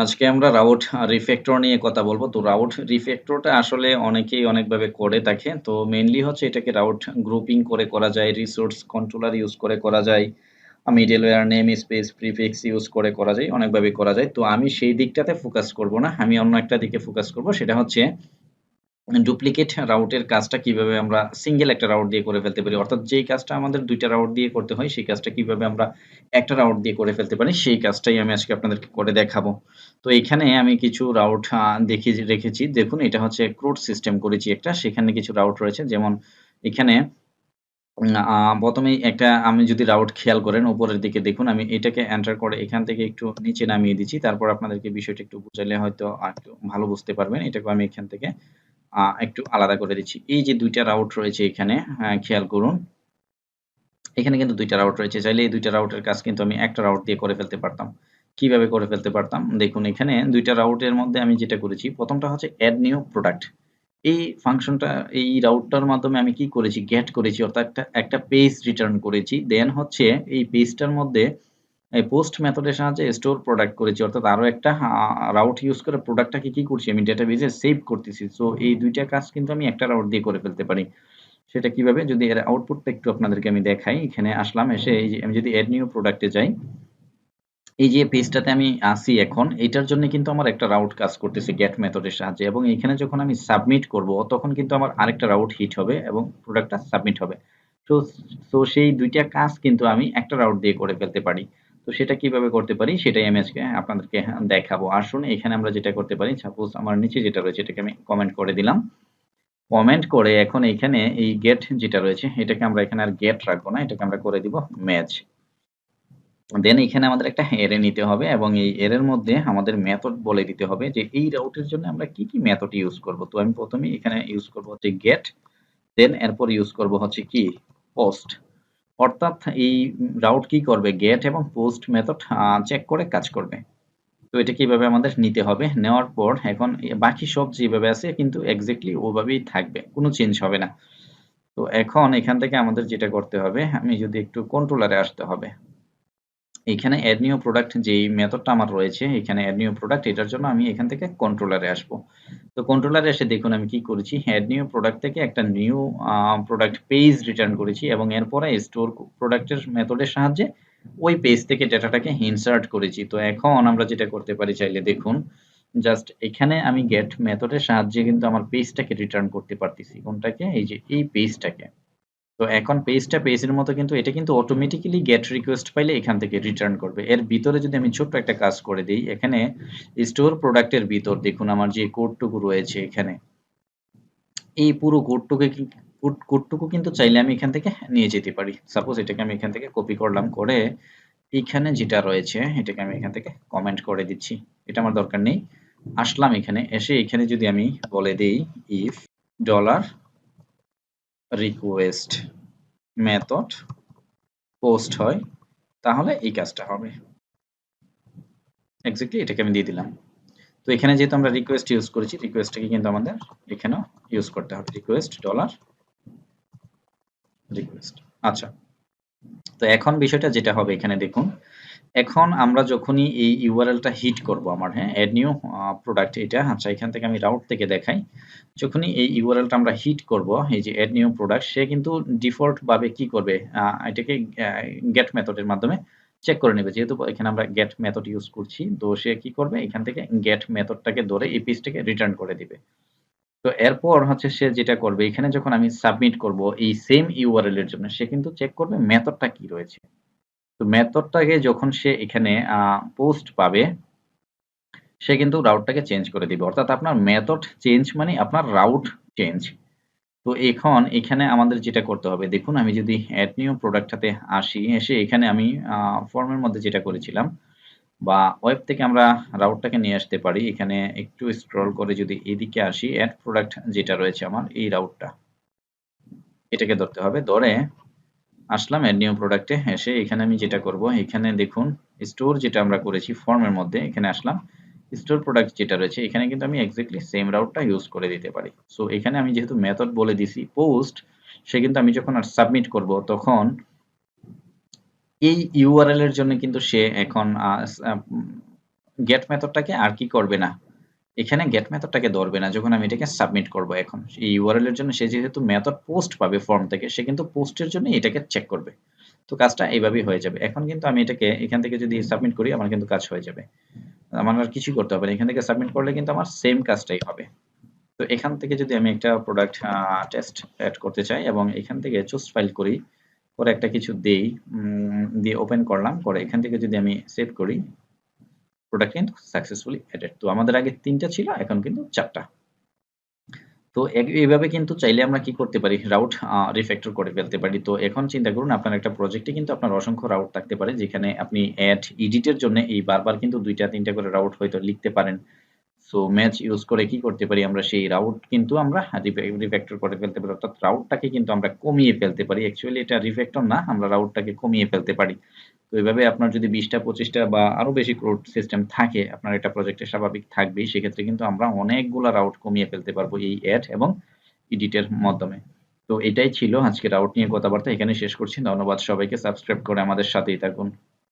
আজকে আমরা রাউট রিফেক্টর নিয়ে কথা বলব। তো রাউট রিফেক্টরটা আসলে অনেকেই অনেকভাবে করে থাকে। তো মেইনলি হচ্ছে এটাকে রাউট গ্রুপিং করে করা যায়, রিসোর্স কন্ট্রোলার ইউজ করে করা যায়, middleware name space prefix use করে করা যায়, অনেকভাবে করা যায়। তো আমি সেই দিকটাতে ফোকাস করব না। আমি অন্য একটা দিকে ফোকাস করব। সেটা হচ্ছে ডুপ্লিকেট রাউটের কাজটা কিভাবে আমরা সিঙ্গেল একটা রাউট দিয়ে করে ফেলতে পারি। অর্থাৎ যেই কাজটা আমাদের ২ টা রাউট দিয়ে করতে হয়, সেই কাজটা কিভাবে আমরা একটা রাউট দিয়ে করে ফেলতে পারি, সেই কাজটাই আমি আজকে আপনাদেরকে করে দেখাবো। তো এখানে আমি কিছু রাউট রেখেছি। দেখুন এটা হচ্ছে ক্রুড সিস্টেম করেছি একটা। সেখানে কিছু রাউট রয়েছে। যেমন এখানে উম আ ১ম এই একটা আমি যদি রাউট খেয়াল করেন উপরের দিকে দেখুন আমি এটাকে এন্টার করে এখান থেকে একটু নিচে নামিয়ে দিচ্ছি। তারপর আপনাদেরকে বিষয়টা একটু বুঝাইলে হয়তো আরেকটু ভালো বুঝতে পারবেন। এটাকেও আমি এখান থেকে একটু আলাদা করে দিচ্ছি। এই যে ২ টা রাউট রয়েছে এখানে খেয়াল করুন। এখানে কিন্তু ২ টা রাউট রয়েছে। চাইলে এই ২ টা রাউটের কাজ কিন্তু আমি একটা রাউট দিয়ে করে ফেলতে পারতাম। কিভাবে করে ফেলতে পারতাম? দেখুন এখানে ২ টা রাউটের মধ্যে আমি যেটা করেছি, ১ম টা হচ্ছে এড নিউ প্রোডাক্ট। এই ফাংশনটা এই রাউটটার মাধ্যমে আমি কি করেছি? গেট করেছি অর্থাৎ একটা পেজ রিটার্ন করেছি। দেন হচ্ছে এই পেজটার মধ্যে এই পোস্ট মেথডের সাহায্যে স্টোর প্রোডাক্ট করেছি। অর্থাৎ আরো একটা রাউট ইউস করে প্রোডাক্টটাকে কি করছি? আমি ডেটাবেজে সেভ করতেছি। সো এই ২ টা কাজ কিন্তু আমি একটা রাউট দিয়ে করে ফেলতে পারি। সেটা কিভাবে? যদি এর আউটপুটটা একটু আপনাদেরকে আমি দেখাই। এখানে আসলাম, এসে এই যে আমি যদি এড নিউ প্রোডাক্ট এ যাই, এই যে পেজটাতে আমি আছি এখন, এইটার জন্য কিন্তু আমার একটা রাউট কাজ করতেছে গেট মেথডের সাহায্যে এবং এখানে যখন আমি সাবমিট করব, তখন কিন্তু আমার আরেকটা রাউট হিট হবে এবং প্রোডাক্টটা সাবমিট হবে। তো সেই ২ টা কাজ কিন্তু আমি একটা রাউট দিয়ে করে ফেলতে পারি। তো সেটা কিভাবে করতে পারি? সেটাই আমি আজকে আপনাদেরকে দেখাবো। আসুন এখানে আমরা যেটা করতে পারি, সাপোজ আমার নিচে যেটা রয়েছে এটাকে আমি কমেন্ট করে দিলাম। কমেন্ট করে এখন এইখানে এই গেট যেটা রয়েছে, এটাকে আমরা এখানে আর গেট রাখবো না। এটাকে আমরা করে দিব ম্যাচ। দেন এখানে আমাদের একটা অ্যারে নিতে হবে এবং এই অ্যারের মধ্যে আমাদের মেথড বলে দিতে হবে যে এই রাউটের জন্য আমরা কি মেথড ইউজ করব। তো আমি ১ম এই এখানে ইউজ করব হচ্ছে গেট, দেন এরপর ইউজ করব হচ্ছে কি পোস্ট। অর্থাৎ এই রাউট কি করবে? গেট এবং পোস্ট মেথড চেক করে কাজ করবে। তো এটা কিভাবে আমাদের নিতে হবে। নেওয়ার পর এখন বাকি সব যেভাবে আছে কিন্তু এক্সাক্টলি ওভাবেই থাকবে। কোনো চেঞ্জ হবে না। তো এখন এখান থেকে আমাদের যেটা করতে হবে, আমি যদি একটু কন্ট্রোলারে আসতে হবে। এখানে এড নিউ প্রোডাক্ট যেই মেথডটা আমার রয়েছে, এখানে এড নিউ প্রোডাক্ট এটার জন্য আমি এখান থেকে কন্ট্রোলারে আসবো। তো কন্ট্রোলারে এসে দেখুন আমি কি করেছি, এড নিউ প্রোডাক্ট থেকে একটা নিউ প্রোডাক্ট পেজ রিটার্ন করেছি এবং এরপরে স্টোর প্রোডাক্টের মেথডের সাহায্যে ওই পেজ থেকে ডেটাটাকে ইনসার্ট করেছি। তো এখন আমরা যেটা করতে পারি চাইলে দেখুন, জাস্ট এখানে আমি গেট মেথডের সাহায্যে কিন্তু আমার পেজটাকে রিটার্ন করতে পারতেছি। কোনটাকে? এই যে এই পেজটাকে। তো এখন পেজের মতো কিন্তু এটা কিন্তু অটোমেটিক্যালি গেট রিকোয়েস্ট পাইলে এখান থেকে রিটার্ন করবে। এর ভিতরে যদি আমি ছোট্ট একটা কাজ করে দেই, এখানে স্টোর প্রোডাক্ট এর ভিতর দেখুন আমার যে কোডটুকু রয়েছে এখানে, এই পুরো কোডটুকু কিন্তু চাইলে আমি এখান থেকে নিয়ে যেতে পারি। সাপোজ এটাকে আমি এখান থেকে কপি করলাম, করে এইখানে যেটা রয়েছে এটাকে আমি এখান থেকে কমেন্ট করে দিচ্ছি। এটা আমার দরকার নেই। আসলাম এখানে, এসে এখানে যদি আমি বলে দেই if dollar request method post হয়, তাহলে এই কাজটা হবে। এক্সাক্টলি এটাকে আমি দিয়ে দিলাম। তো এখানে যেহেতু আমরা রিকোয়েস্ট ইউজ করেছি, রিকোয়েস্টটাকে কিন্তু আমাদের এখানেও ইউজ করতে হবে। Request dollar request. আচ্ছা। তো এখন বিষয়টা যেটা হবে এখানে দেখুন, এখন আমরা যখনই এই ইউআরএলটা হিট করব আমার, হ্যাঁ, এড নিউ প্রোডাক্ট এটা, আচ্ছা এখান থেকে আমি রাউট থেকে দেখাই। যখনই এই ইউআরএলটা আমরা হিট করব, এই যে এড নিউ প্রোডাক্ট, সে কিন্তু ডিফল্ট ভাবে কি করবে? এটাকে গেট মেথডের মাধ্যমে চেক করে নেবে। যেহেতু এখানে আমরা গেট মেথড ইউজ করছি, তো সে কি করবে? এখান থেকে গেট মেথডটাকে ধরে এই পেজটাকে রিটার্ন করে দিবে। তো এরপর হচ্ছে সে যেটা করবে, এখানে যখন আমি সাবমিট করব এই সেম ইউআরএল এর জন্য, সে কিন্তু চেক করবে মেথডটা কি রয়েছে। তো মেথডটাকে যখন সে এখানে পোস্ট পাবে, সে কিন্তু রাউটটাকে চেঞ্জ করে দিবে। অর্থাৎ আপনার মেথড চেঞ্জ মানে আপনার রাউট চেঞ্জ। তো এখন এখানে আমাদের যেটা করতে হবে, দেখুন আমি যদি এড নিউ প্রোডাক্টটাতে আসি, এসে এখানে আমি ফর্মের মধ্যে যেটা করেছিলাম বা ওয়েব থেকে আমরা রাউটটাকে নিয়ে আসতে পারি। এখানে একটু স্ক্রল করে যদি এদিকে আসি, এড প্রোডাক্ট যেটা রয়েছে আমার এই রাউটটা, এটাকে ধরতে হবে। ধরে আসলাম এড নিউ প্রোডাক্টে, এসে এখানে আমি যেটা করব, এখানে দেখুন স্টোর যেটা আমরা করেছি ফর্মের মধ্যে, এখানে আসলাম। স্টোর প্রোডাক্ট যেটা রয়েছে এখানে কিন্তু আমি এক্সাক্টলি সেম রাউটটা ইউজ করে দিতে পারি। সো এখানে আমি যেহেতু মেথড বলে দিছি পোস্ট, সে কিন্তু আমি যখন আর সাবমিট করব তখন এই ইউআরএল এর জন্য কিন্তু সে এখন গেট মেথডটাকে আর কি করবে না, এখানে গেট মেথডটাকে ধরবে না যখন আমি এটাকে সাবমিট করব। এখন এই ইউআরএল এর জন্য সে যেহেতু মেথড পোস্ট পাবে ফর্ম থেকে, সে কিন্তু পোস্টের জন্য এটাকে চেক করবে। তো কাজটা এইভাবেই হয়ে যাবে। এখন কিন্তু আমি এটাকে এখান থেকে যদি সাবমিট করি, আমার কিন্তু কাজ হয়ে যাবে। আমার আর কিছুই করতে হবে না। এখান থেকে সাবমিট করলে কিন্তু আমার সেম কাজটাই হবে। তো এখান থেকে যদি আমি একটা প্রোডাক্ট টেস্ট এড করতে চাই এবং এখান থেকে চুজ ফাইল করি, করে একটা কিছু দেই, দিয়ে ওপেন করলাম, করে এখান থেকে যদি আমি সেভ করি, প্রোডাক্ট কিন্তু সাকসেসফুলি এডেড। তো আমাদের আগে ৩টা ছিল, এখন কিন্তু ৪টা। তো এইভাবে কিন্তু চাইলে আমরা কি করতে পারি, রাউট রিফ্যাক্টর করে ফেলতে পারি। তো এখন চিন্তা করুন আপনার একটা প্রজেক্টে কিন্তু আপনার অসংখ্য রাউট থাকতে পারে, যেখানে আপনি অ্যাড এডিটের জন্য এই বারবার কিন্তু ২টা ৩টা করে রাউট হয়তো লিখতে পারেন। সো ম্যাচ ইউজ করে কি করতে পারি, আমরা সেই রাউট কিন্তু আমরা রিফ্যাক্টর করে ফেলতে পারি, অর্থাৎ রাউটটাকে কিন্তু আমরা কমিয়ে ফেলতে পারি। অ্যাকচুয়ালি এটা রিফ্যাক্টর না, আমরা রাউটটাকে কমিয়ে ফেলতে পারি। তো এভাবে আপনার যদি ২০টা ২৫টা বা আরো বেশি ক্রুড সিস্টেম থাকে, আপনার এটা প্রজেক্টে স্বাভাবিক থাকবেই। সেক্ষেত্রে কিন্তু আমরা অনেকগুলা রাউট কমিয়ে ফেলতে পারবো এই অ্যাড এবং এডিটের মাধ্যমে। তো এটাই ছিল আজকে রাউট নিয়ে কথাবার্তা, এখানে শেষ করছি। ধন্যবাদ সবাইকে, সাবস্ক্রাইব করে আমাদের সাথেই থাকুন।